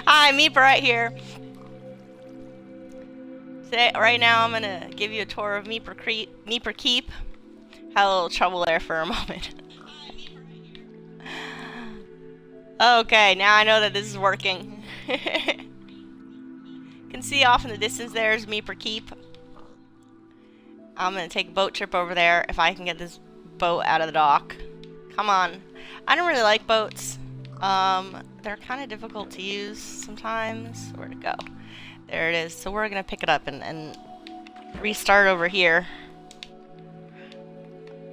Hi, Meeper right here. Today, right now, I'm gonna give you a tour of Meeper Keep. Had a little trouble there for a moment. Okay, now I know that this is working. You can see off in the distance there's Meeper Keep. I'm gonna take a boat trip over there if I can get this boat out of the dock. Come on. I don't really like boats. They're kind of difficult to use sometimes. Where'd it go? There it is. So we're gonna pick it up and restart over here.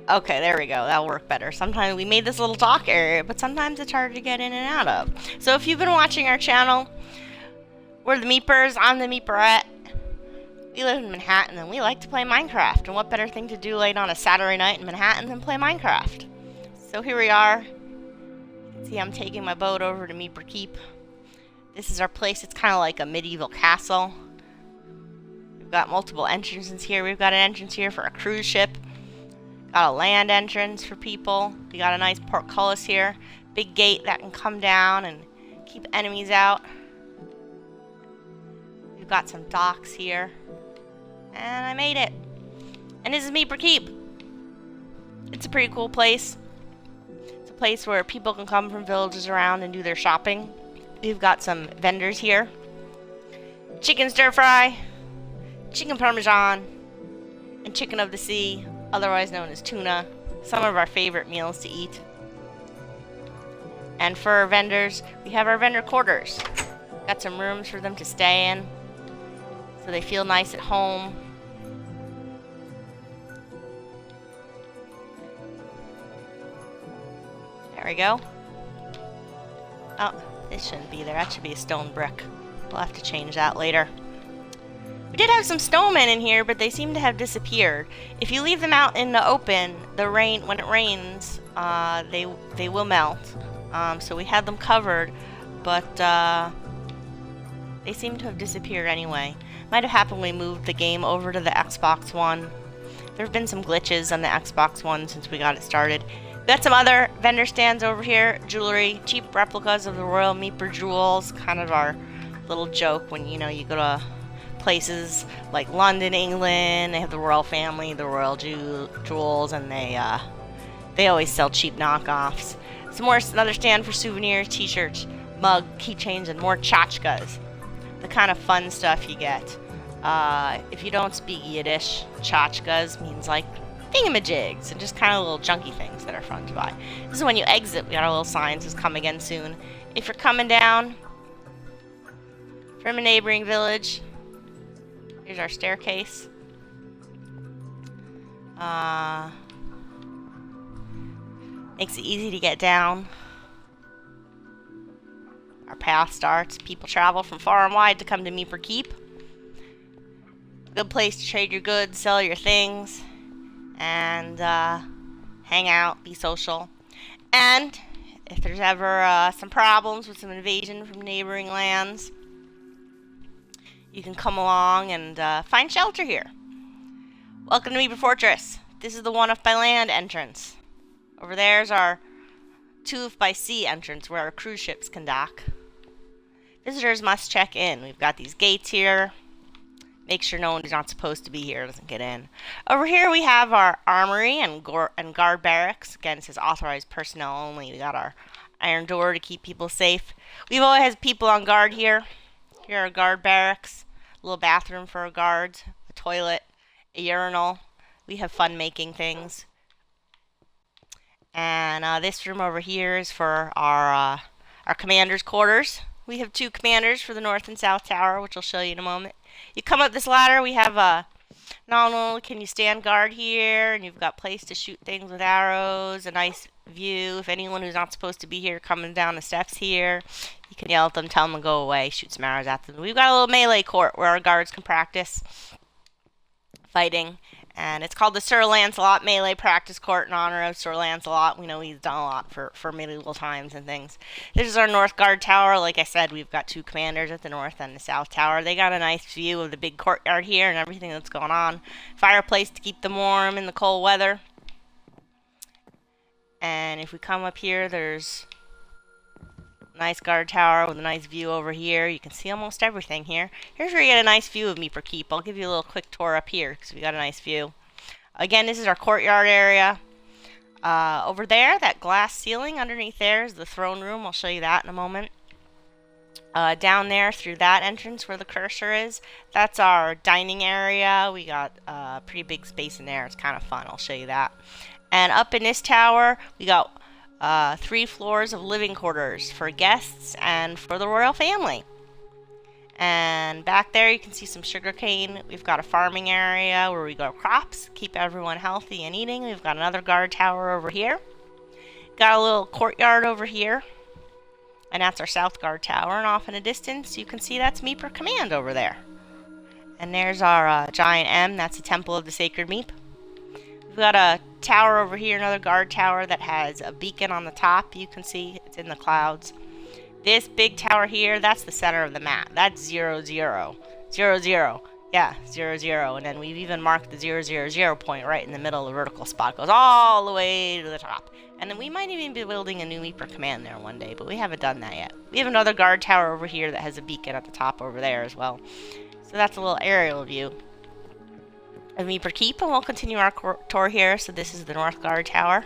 Okay, there we go. That'll work better. Sometimes we made this little dock area, but sometimes it's hard to get in and out of. So if you've been watching our channel, we're the Meepers. I'm the Meeperette. We live in Manhattan and we like to play Minecraft. And what better thing to do late on a Saturday night in Manhattan than play Minecraft? So here we are. You can see I'm taking my boat over to Meeper Keep. This is our place. It's kind of like a medieval castle. We've got multiple entrances here. We've got an entrance here for a cruise ship. Got a land entrance for people. We got a nice portcullis here. Big gate that can come down and keep enemies out. We've got some docks here. And I made it. And this is Meeper Keep. It's a pretty cool place. It's a place where people can come from villages around and do their shopping. We've got some vendors here. Chicken stir fry, chicken parmesan, and chicken of the sea, otherwise known as tuna. Some of our favorite meals to eat. And for our vendors, we have our vendor quarters. Got some rooms for them to stay in, so they feel nice at home. There we go. Oh, this shouldn't be there. That should be a stone brick. We'll have to change that later. We did have some snowmen in here, but they seem to have disappeared. If you leave them out in the open, when it rains, they will melt. So we had them covered, but they seem to have disappeared anyway. Might have happened when we moved the game over to the Xbox One. There have been some glitches on the Xbox One since we got it started. We got some other vendor stands over here. Jewelry, cheap replicas of the Royal Meeper jewels. Kind of our little joke when, you know, you go to places like London, England. They have the royal family, the royal jewels, and they always sell cheap knockoffs. Another stand for souvenirs, t-shirts, mug, keychains, and more tchotchkes. The kind of fun stuff you get. If you don't speak Yiddish, tchotchkes means like thingamajigs and just kind of little junky things that are fun to buy. This is when you exit. We got our little signs, says come again soon. If you're coming down from a neighboring village, here's our staircase. Makes it easy to get down. Our path starts. People travel from far and wide to come to Meeper Keep. Good place to trade your goods, sell your things, and hang out, be social. And if there's ever some problems with some invasion from neighboring lands, you can come along and find shelter here. Welcome to Meeper Fortress. This is the one off by land entrance. Over there's our two off by sea entrance where our cruise ships can dock. Visitors must check in. We've got these gates here. Make sure no one who's not supposed to be here doesn't get in. Over here we have our armory and guard barracks. Again, it says authorized personnel only. We got our iron door to keep people safe. We've always had people on guard here. Here are guard barracks. A little bathroom for our guards. A toilet. A urinal. We have fun making things. And this room over here is for our commander's quarters. We have two commanders for the north and south tower, which I'll show you in a moment. You come up this ladder, we have not only can you stand guard here, and you've got place to shoot things with arrows, a nice view. If anyone who's not supposed to be here coming down the steps here, you can yell at them, tell them to go away, shoot some arrows at them. We've got a little melee court where our guards can practice fighting. And it's called the Sir Lancelot Melee Practice Court in honor of Sir Lancelot. We know he's done a lot for medieval times and things. This is our North Guard Tower. Like I said, we've got two commanders at the North and the South Tower. They got a nice view of the big courtyard here and everything that's going on. Fireplace to keep them warm in the cold weather. And if we come up here, there's a nice guard tower with a nice view over here. You can see almost everything here. Here's where you get a nice view of Meeper Keep. I'll give you a little quick tour up here because we got a nice view. Again, this is our courtyard area. Over there, that glass ceiling underneath there is the throne room. I'll show you that in a moment. Down there through that entrance where the cursor is, that's our dining area. We got a pretty big space in there. It's kind of fun. I'll show you that. And up in this tower, we got 3 floors of living quarters for guests and for the royal family. And back there you can see some sugarcane. We've got a farming area where we grow crops, keep everyone healthy and eating. We've got another guard tower over here. Got a little courtyard over here. And that's our south guard tower. And off in the distance you can see that's Meeper Command over there. And there's our giant M. That's the Temple of the Sacred Meep. We've got a tower over here, another guard tower that has a beacon on the top. You can see it's in the clouds. This big tower here, that's the center of the map. That's 0, 0. 0, 0. Yeah, 0, 0. And then we've even marked the 0, 0, 0 point right in the middle of the vertical spot. It goes all the way to the top. And then we might even be building a new Meeper Command there one day, but we haven't done that yet. We have another guard tower over here that has a beacon at the top over there as well. So that's a little aerial view of Meeper Keep, and we'll continue our tour here. So this is the North Guard Tower.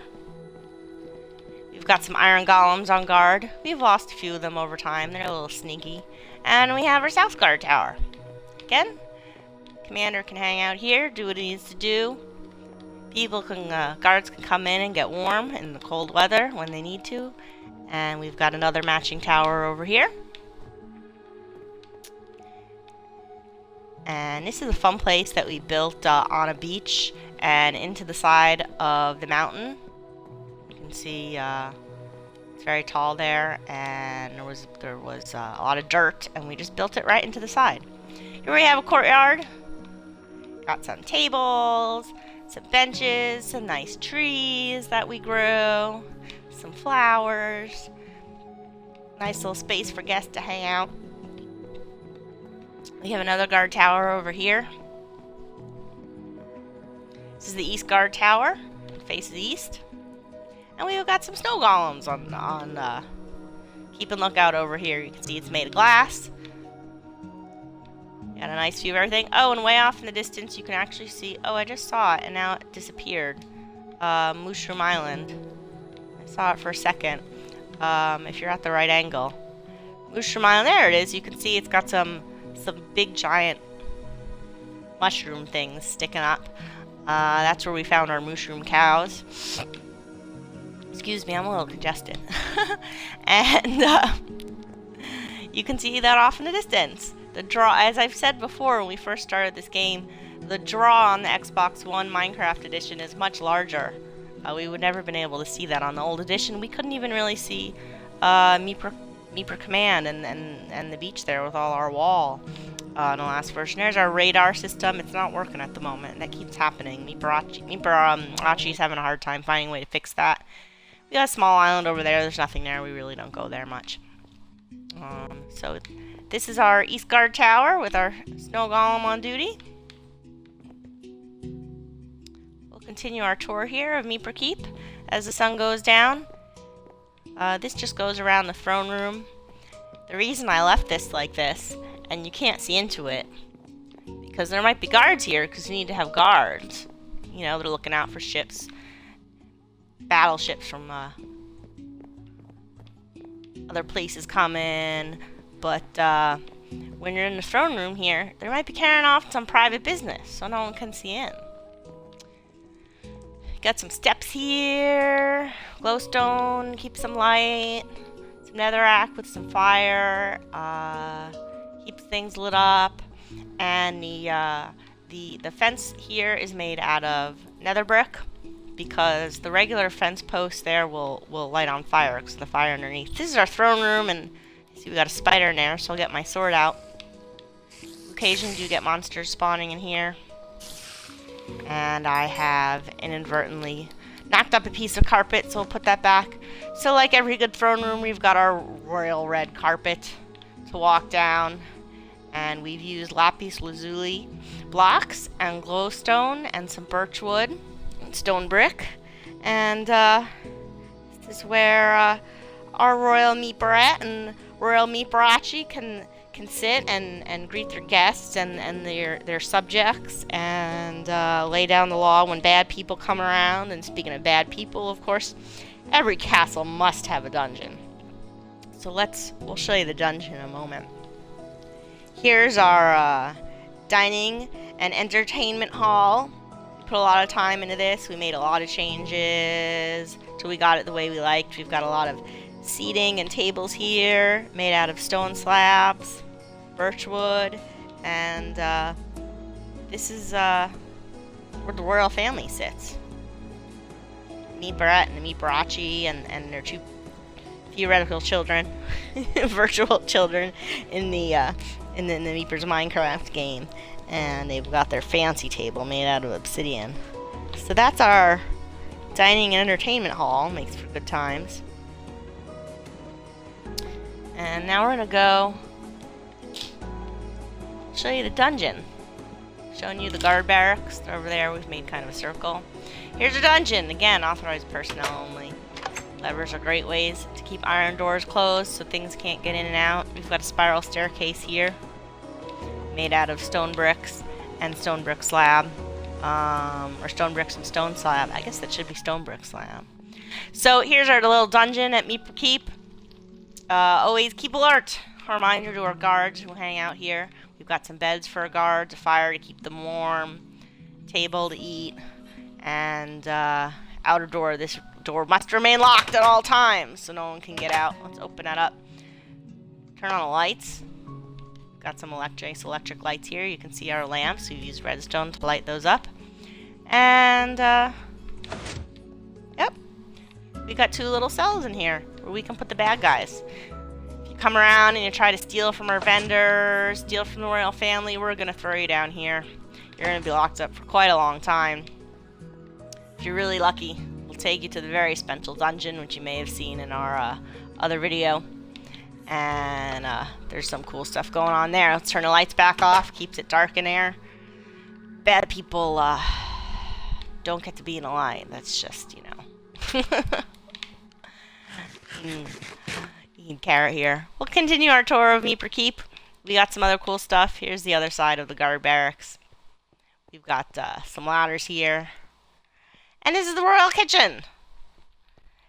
We've got some iron golems on guard. We've lost a few of them over time. They're a little sneaky. And we have our South Guard Tower. Again, Commander can hang out here, do what he needs to do. People can, guards can come in and get warm in the cold weather when they need to. And we've got another matching tower over here. And this is a fun place that we built on a beach and into the side of the mountain. You can see it's very tall there, and there was a lot of dirt, and we just built it right into the side. Here we have a courtyard. Got some tables, some benches, some nice trees that we grew, some flowers. Nice little space for guests to hang out. We have another guard tower over here. This is the East Guard Tower. It faces east. And we've got some snow golems on keeping lookout over here. You can see it's made of glass. Got a nice view of everything. Oh, and way off in the distance you can actually see... Oh, I just saw it and now it disappeared. Mushroom Island. I saw it for a second. If you're at the right angle. Mushroom Island, there it is. You can see it's got some big giant mushroom things sticking up. That's where we found our mushroom cows. Excuse me, I'm a little congested. And you can see that off in the distance. The draw, as I've said before when we first started this game, the draw on the Xbox One Minecraft edition is much larger. We would never been able to see that on the old edition. We couldn't even really see Meeper Command and the beach there with all our wall in the last version. There's our radar system. It's not working at the moment. That keeps happening. Meeperachi's having a hard time finding a way to fix that. We got a small island over there. There's nothing there. We really don't go there much. So this is our East Guard Tower with our snow golem on duty. We'll continue our tour here of Meeper Keep as the sun goes down. This just goes around the throne room. The reason I left this like this, and you can't see into it, because there might be guards here, because you need to have guards. You know, they're looking out for ships. Battleships from other places coming. But when you're in the throne room here, they might be carrying off some private business, so no one can see in. Got some steps here, glowstone, keep some light, some netherrack with some fire, keeps things lit up, and the fence here is made out of nether brick, because the regular fence post there will light on fire because of the fire underneath. This is our throne room, and see we got a spider in there, so I'll get my sword out. Occasionally you get monsters spawning in here. And I have inadvertently knocked up a piece of carpet, so we'll put that back. So like every good throne room, we've got our royal red carpet to walk down. And we've used lapis lazuli blocks and glowstone and some birch wood and stone brick. And This is where our Royal Meeperette and Royal Meeperachi can sit and greet their guests and their subjects and lay down the law when bad people come around. And speaking of bad people, of course, every castle must have a dungeon. So we'll show you the dungeon in a moment. Here's our dining and entertainment hall. We put a lot of time into this. We made a lot of changes till we got it the way we liked. We've got a lot of seating and tables here made out of stone slabs, birchwood, and this is where the royal family sits. Meeperette and Meeperachi and their two theoretical children, virtual children in the Meeper's Minecraft game, and they've got their fancy table made out of obsidian. So that's our dining and entertainment hall. Makes for good times. And now we're gonna go show you the dungeon. Showing you the guard barracks. Over there we've made kind of a circle. Here's a dungeon. Again, authorized personnel only. Levers are great ways to keep iron doors closed so things can't get in and out. We've got a spiral staircase here made out of stone bricks and stone brick slab. Or stone bricks and stone slab. I guess that should be stone brick slab. So here's our little dungeon at Meeper Keep. Always keep alert. A reminder to our guards who hang out here. We've got some beds for our guards, a fire to keep them warm, table to eat, and outer door. This door must remain locked at all times so no one can get out. Let's open that up. Turn on the lights. Got some electric lights here. You can see our lamps. We've used redstone to light those up. And, yep. We got two little cells in here where we can put the bad guys. If you come around and you try to steal from our vendors, steal from the royal family, we're going to throw you down here. You're going to be locked up for quite a long time. If you're really lucky, we'll take you to the very special dungeon, which you may have seen in our other video. And there's some cool stuff going on there. Let's turn the lights back off. Keeps it dark in there. Bad people don't get to be in a line. That's just, you know. Carrot here. We'll continue our tour of Meeper Keep. We got some other cool stuff. Here's the other side of the guard barracks. We've got some ladders here. And this is the royal kitchen.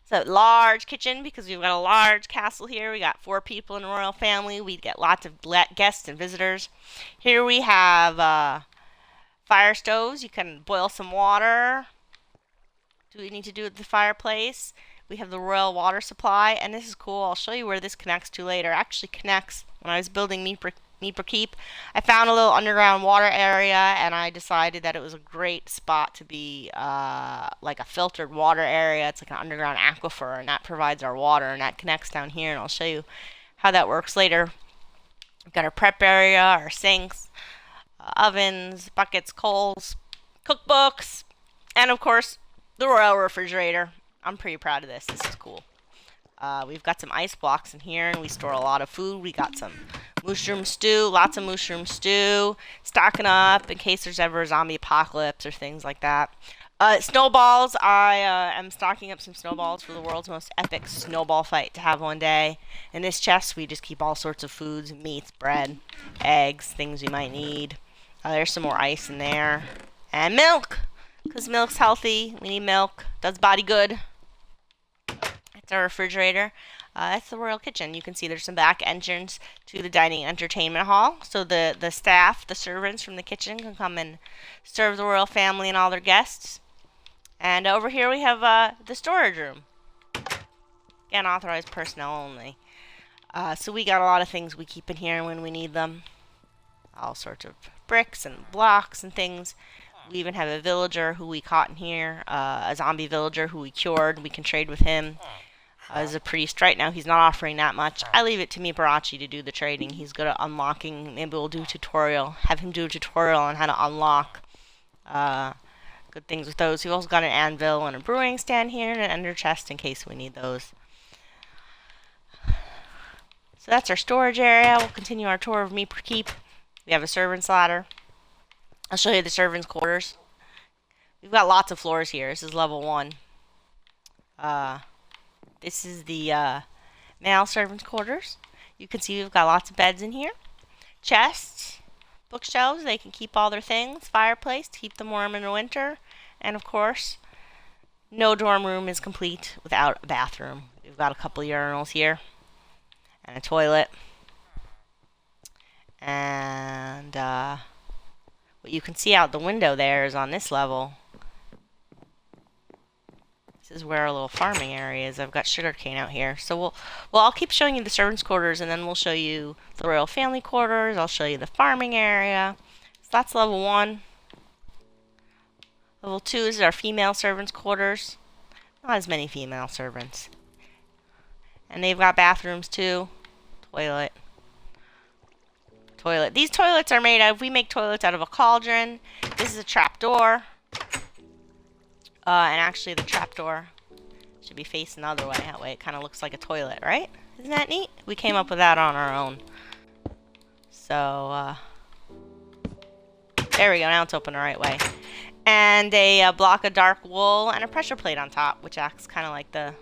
It's a large kitchen because we've got a large castle here. We got 4 people in the royal family. We get lots of guests and visitors. Here we have fire stoves. You can boil some water. Do we need to do at the fireplace? We have the royal water supply, and this is cool. I'll show you where this connects to later. It actually connects when I was building Meeper Keep. I found a little underground water area, and I decided that it was a great spot to be like a filtered water area. It's like an underground aquifer, and that provides our water, and that connects down here, and I'll show you how that works later. We've got our prep area, our sinks, ovens, buckets, coals, cookbooks, and of course, the royal refrigerator. I'm pretty proud of this. This is cool. We've got some ice blocks in here, and we store a lot of food. We got some mushroom stew, lots of mushroom stew, stocking up in case there's ever a zombie apocalypse or things like that. Snowballs. I am stocking up some snowballs for the world's most epic snowball fight to have one day. In this chest, we just keep all sorts of foods, meats, bread, eggs, things we might need. There's some more ice in there. And milk, because milk's healthy. We need milk. Does body good. It's our refrigerator. That's the royal kitchen. You can see there's some back entrance to the dining and entertainment hall. So the staff, the servants from the kitchen can come and serve the royal family and all their guests. And over here we have the storage room. Again, authorized personnel only. So we got a lot of things we keep in here when we need them. All sorts of bricks and blocks and things. We even have a villager who we caught in here. A zombie villager who we cured. We can trade with him. As a priest right now, he's not offering that much. I leave it to Meeperachi to do the trading. He's good at unlocking. Maybe we'll do a tutorial. Have him do a tutorial on how to unlock good things with those. We've also got an anvil and a brewing stand here and an ender chest in case we need those. So that's our storage area. We'll continue our tour of Meeper Keep. We have a servant's ladder. I'll show you the servants' quarters. We've got lots of floors here. This is level 1. This is the male servants' quarters. You can see we've got lots of beds in here. Chests, bookshelves, they can keep all their things. Fireplace to keep them warm in the winter. And of course, no dorm room is complete without a bathroom. We've got a couple urinals here. And a toilet. And what you can see out the window there is on this level. This is where our little farming area is. I've got sugarcane out here. So I'll keep showing you the servants' quarters, and then we'll show you the royal family quarters. I'll show you the farming area. So that's level 1. Level 2 is our female servants' quarters. Not as many female servants. And they've got bathrooms too. Toilet. Toilet. These toilets are made out of, we make toilets out of a cauldron. This is a trapdoor. And actually the trapdoor should be facing the other way. That way it kind of looks like a toilet, right? Isn't that neat? We came up with that on our own. So, there we go. Now it's open the right way. And a block of dark wool and a pressure plate on top, which acts kind of like the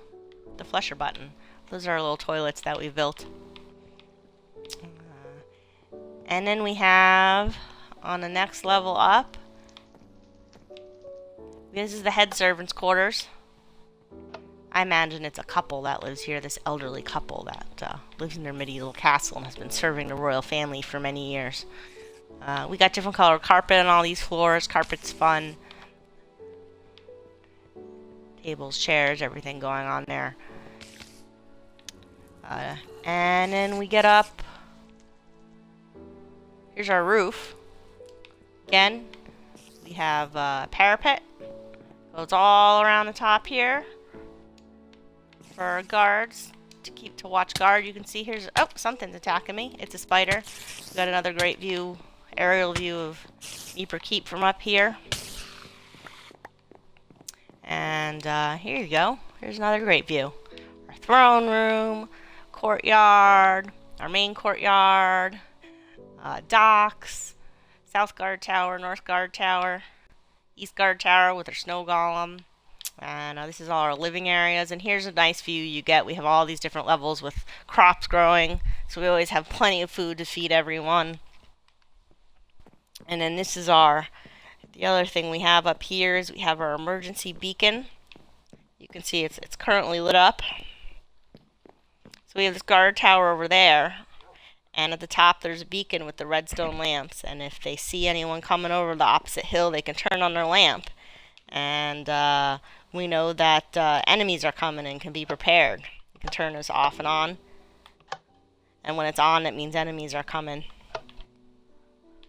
flusher button. Those are our little toilets that we've built. And then we have, on the next level up, this is the head servants' quarters. I imagine it's a couple that lives here, this elderly couple that lives in their medieval castle and has been serving the royal family for many years. We got different colored carpet on all these floors. Carpet's fun. Tables, chairs, everything going on there. And then we get up. Here's our roof. Again, we have a parapet. Goes all around the top here for our guards to watch guard. You can see here's, oh, something's attacking me. It's a spider. We've got another great view, aerial view of Meeper Keep from up here. And here you go. Here's another great view. Our throne room, courtyard, our main courtyard, docks, south guard tower, north guard tower, east guard tower with our snow golem. And this is all our living areas. And here's a nice view you get. We have all these different levels with crops growing. So we always have plenty of food to feed everyone. And then this is the other thing we have up here is we have our emergency beacon. You can see it's currently lit up. So we have this guard tower over there. And at the top there's a beacon with the redstone lamps. And if they see anyone coming over the opposite hill, they can turn on their lamp. And we know that enemies are coming and can be prepared. You can turn this off and on. And when it's on, it means enemies are coming.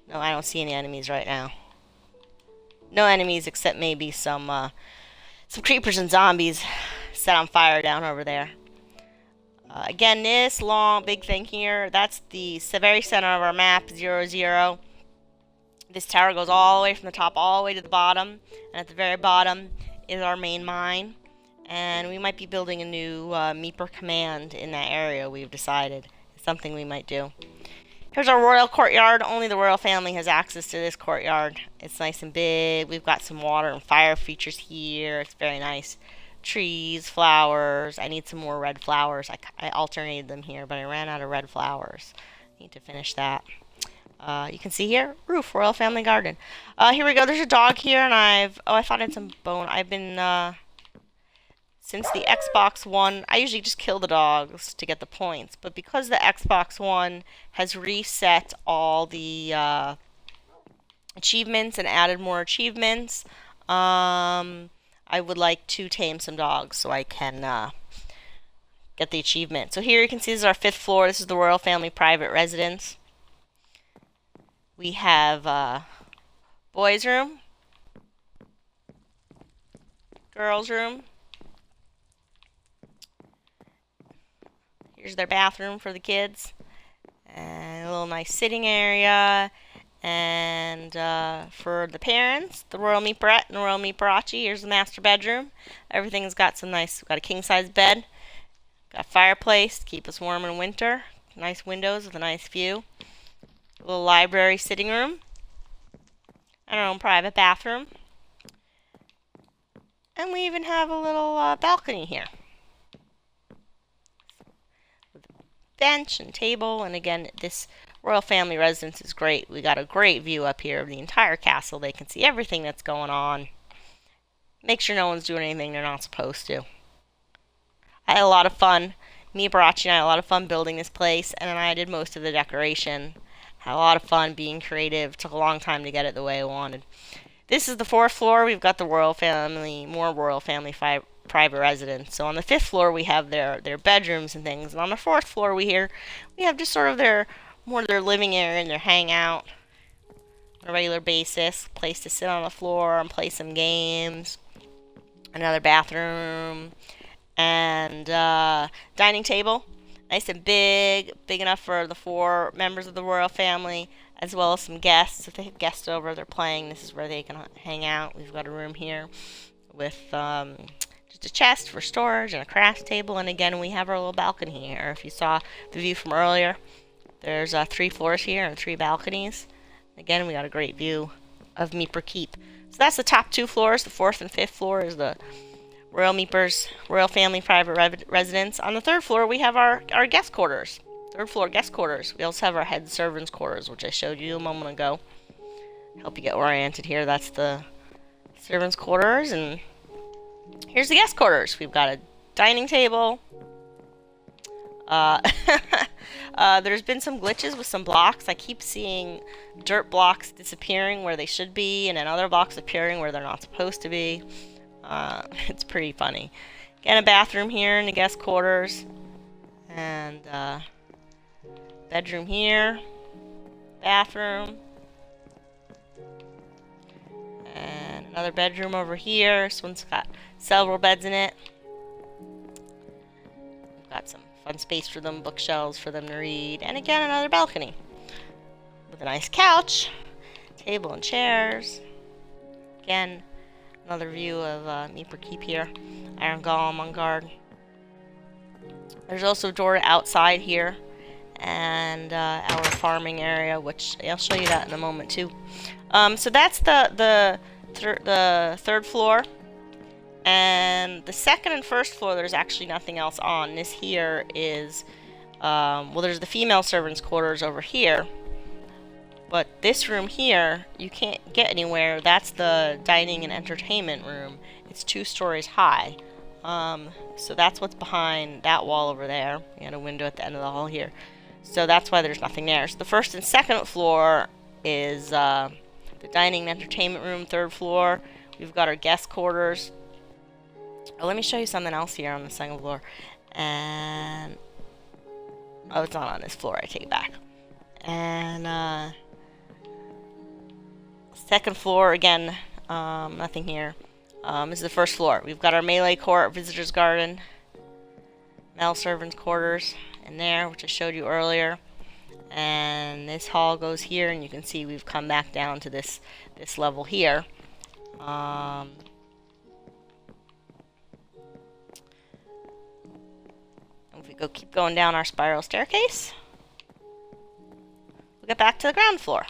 No, I don't see any enemies right now. No enemies except maybe some creepers and zombies set on fire down over there. Again, this long, big thing here, that's the very center of our map, 0, 0. This tower goes all the way from the top all the way to the bottom. And at the very bottom is our main mine. And we might be building a new Meeper command in that area, we've decided. It's something we might do. Here's our royal courtyard. Only the royal family has access to this courtyard. It's nice and big. We've got some water and fire features here. It's very nice. Trees, flowers. I need some more red flowers. I alternated them here, but I ran out of red flowers. Need to finish that. You can see here, roof, royal family garden. Here we go. There's a dog here, and I thought I had some bone. I've been, since the Xbox One, I usually just kill the dogs to get the points, but because the Xbox One has reset all the achievements and added more achievements, I would like to tame some dogs so I can get the achievement. So here you can see this is our 5th floor. This is the royal family private residence. We have boys' room, girls' room. Here's their bathroom for the kids, and a little nice sitting area. And for the parents, the Royal Meeperette and the Royal Meeperachi. Here's the master bedroom. Everything's got some nice. We've got a king-size bed, got a fireplace to keep us warm in winter. Nice windows with a nice view. A little library sitting room. And our own private bathroom. And we even have a little balcony here. bench and table. And again, this royal family residence is great. We got a great view up here of the entire castle. They can see everything that's going on. Make sure no one's doing anything they're not supposed to. I had a lot of fun. Me, Barachi, and I had a lot of fun building this place, and then I did most of the decoration. Had a lot of fun being creative. Took a long time to get it the way I wanted. This is the 4th floor. We've got the royal family, more royal family private residence. So on the 5th floor we have their bedrooms and things, and on the 4th floor we have just sort of their living area and their hangout on a regular basis. Place to sit on the floor and play some games. Another bathroom and dining table, nice and big enough for the 4 members of the royal family, as well as some guests. If they have guests over, they're playing, this is where they can hang out. We've got a room here with just a chest for storage and a crafts table, and again we have our little balcony here. If you saw the view from earlier, there's 3 floors here and 3 balconies. Again, we got a great view of Meeper Keep. So that's the top 2 floors. The 4th and 5th floor is the Royal Meeper's Royal Family Private Residence. On the 3rd floor, we have our guest quarters. 3rd floor guest quarters. We also have our head servants' quarters, which I showed you a moment ago. Help you get oriented here. That's the servants' quarters, and here's the guest quarters. We've got a dining table. There's been some glitches with some blocks. I keep seeing dirt blocks disappearing where they should be, and then other blocks appearing where they're not supposed to be. It's pretty funny. Again, a bathroom here in the guest quarters, and bedroom here, bathroom, and another bedroom over here. This one's got several beds in it. We've got some fun space for them, bookshelves for them to read, and again another balcony with a nice couch, table and chairs. Again, another view of Meeper Keep here. Iron Golem on guard. There's also a door outside here, and our farming area, which I'll show you that in a moment too. So that's the 3rd floor, and the 2nd and 1st floor. There's actually nothing else on. This here is well, there's the female servants' quarters over here. But this room here, you can't get anywhere. That's the dining and entertainment room. It's 2 stories high. So that's what's behind that wall over there. We had a window at the end of the hall here. So that's why there's nothing there. So the 1st and 2nd floor is the dining and entertainment room. 3rd floor, we've got our guest quarters. Oh, let me show you something else here on the 2nd floor. And oh, it's not on this floor. I take it back. And 2nd floor, again, nothing here. This is the 1st floor. We've got our melee court, visitors garden, male servants' quarters in there, which I showed you earlier. And this hall goes here, and you can see we've come back down to this level here. If we keep going down our spiral staircase, we'll get back to the ground floor.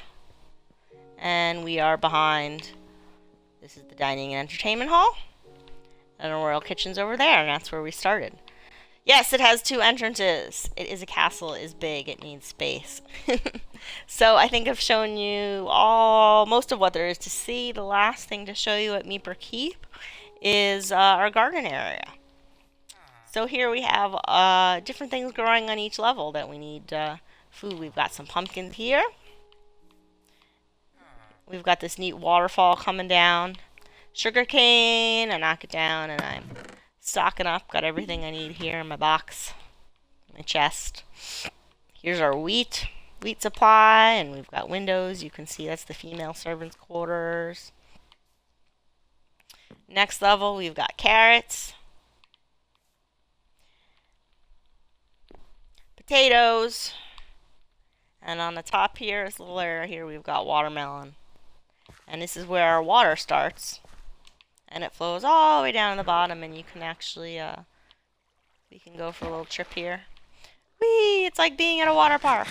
And we are behind, this is the dining and entertainment hall, and a royal kitchen's over there, and that's where we started. Yes, it has 2 entrances. It is a castle, it is big, it needs space. So I think I've shown you most of what there is to see. The last thing to show you at Meeper Keep is our garden area. So here we have different things growing on each level that we need food. We've got some pumpkins here. We've got this neat waterfall coming down. Sugarcane, I knock it down and I'm stocking up. Got everything I need here in my box, my chest. Here's our wheat supply, and we've got windows. You can see that's the female servants' quarters. Next level, we've got carrots, potatoes, and on the top here, this little area here, we've got watermelon. And this is where our water starts, and it flows all the way down to the bottom, and you can actually, we can go for a little trip here. Whee! It's like being at a water park.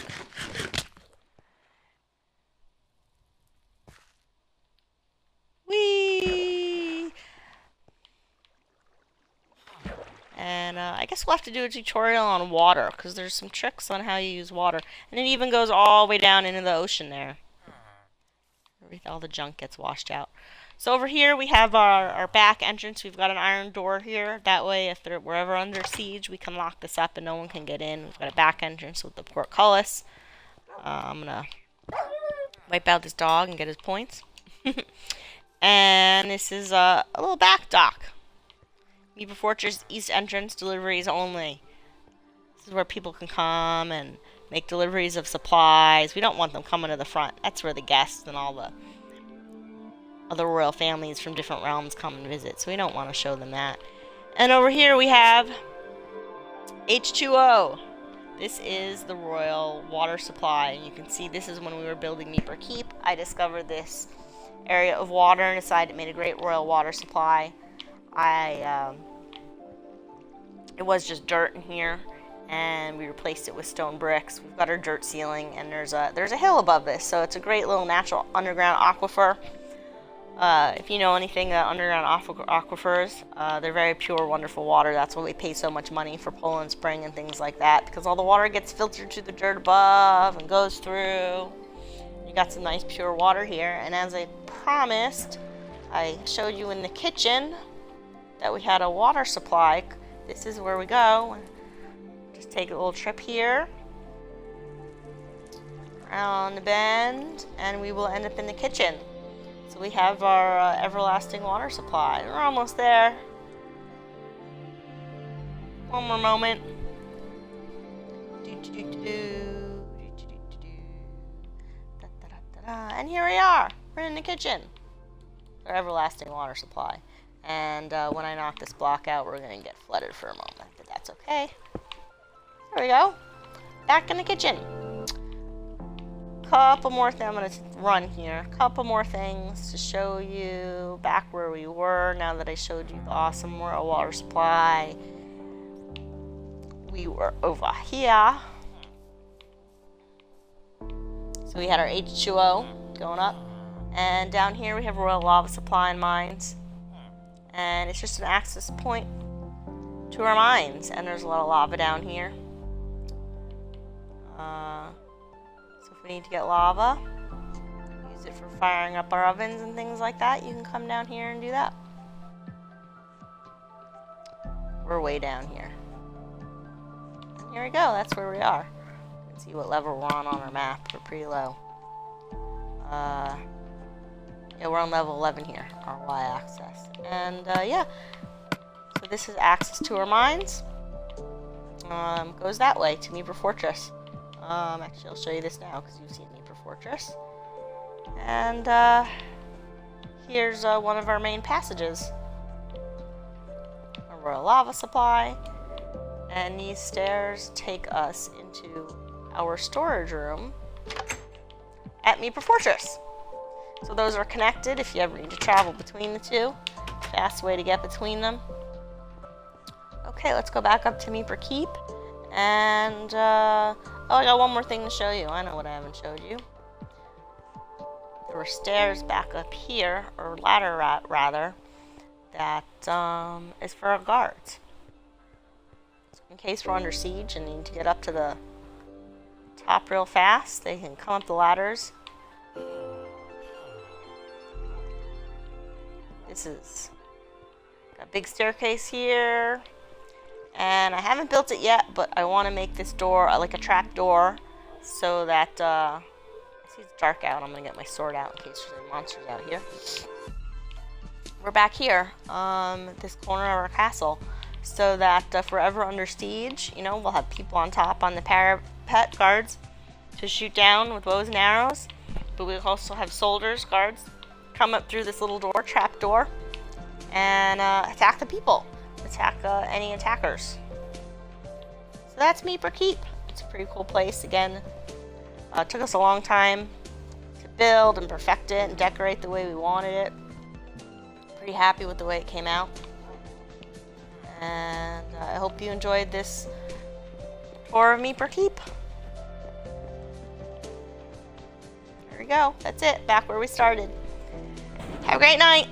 Whee! And I guess we'll have to do a tutorial on water, because there's some tricks on how you use water. And it even goes all the way down into the ocean there. All the junk gets washed out. So over here we have our back entrance. We've got an iron door here. That way, if we're ever under siege, we can lock this up and no one can get in. We've got a back entrance with the portcullis. I'm going to wipe out this dog and get his points. And this is a little back dock. Meeper Fortress East entrance, deliveries only. This is where people can come and make deliveries of supplies. We don't want them coming to the front. That's where the guests and all the other royal families from different realms come and visit. So we don't want to show them that. And over here we have H2O. This is the royal water supply. And you can see this is when we were building Meeper Keep. I discovered this area of water and decided it made a great royal water supply. It was just dirt in here, and we replaced it with stone bricks. We've got our dirt ceiling, and there's a hill above this, so it's a great little natural underground aquifer. If you know anything about underground aquifers, they're very pure, wonderful water. That's why we pay so much money for Poland Spring and things like that, because all the water gets filtered to the dirt above and goes through. You got some nice pure water here, and as I promised, I showed you in the kitchen that we had a water supply. This is where we go. Just take a little trip here, around the bend, and we will end up in the kitchen. So we have our everlasting water supply. We're almost there. One more moment. And here we are. We're in the kitchen. Our everlasting water supply. And when I knock this block out, we're going to get flooded for a moment. But that's okay. There we go. Back in the kitchen. Couple more things. I'm going to run here. Couple more things to show you back where we were. Now that I showed you the awesome royal water supply, we were over here. So we had our H2O going up. And down here we have royal lava supply and mines. And it's just an access point to our mines. And there's a lot of lava down here. So if we need to get lava, use it for firing up our ovens and things like that, you can come down here and do that. We're way down here. And here we go, that's where we are. You can see what level we're on our map. We're pretty low. Yeah, we're on level 11 here, our y-axis. And yeah, so this is access to our mines. Goes that way to Meeper Fortress. Actually, I'll show you this now because you've seen Meeper Fortress. And here's one of our main passages. A royal lava supply. And these stairs take us into our storage room at Meeper Fortress. So those are connected if you ever need to travel between the two. Fast way to get between them. Okay, let's go back up to Meeper Keep. And, oh, I got one more thing to show you. I know what I haven't showed you. There were stairs back up here, or ladder rather, that is for our guards. So in case we're under siege and need to get up to the top real fast, they can come up the ladders. This is got a big staircase here, and I haven't built it yet, but I want to make this door like a trap door, so that see it's dark out. I'm gonna get my sword out in case there's any monsters out here. We're back here, this corner of our castle, so that if we're ever under siege, you know, we'll have people on top on the parapet guards to shoot down with bows and arrows, but we also have soldiers, guards, come up through this little door, trap door, and attack the people, attack any attackers. So that's Meeper Keep. It's a pretty cool place. Again, it took us a long time to build and perfect it and decorate the way we wanted it. Pretty happy with the way it came out. And I hope you enjoyed this tour of Meeper Keep. There we go. That's it. Back where we started. Have a great night.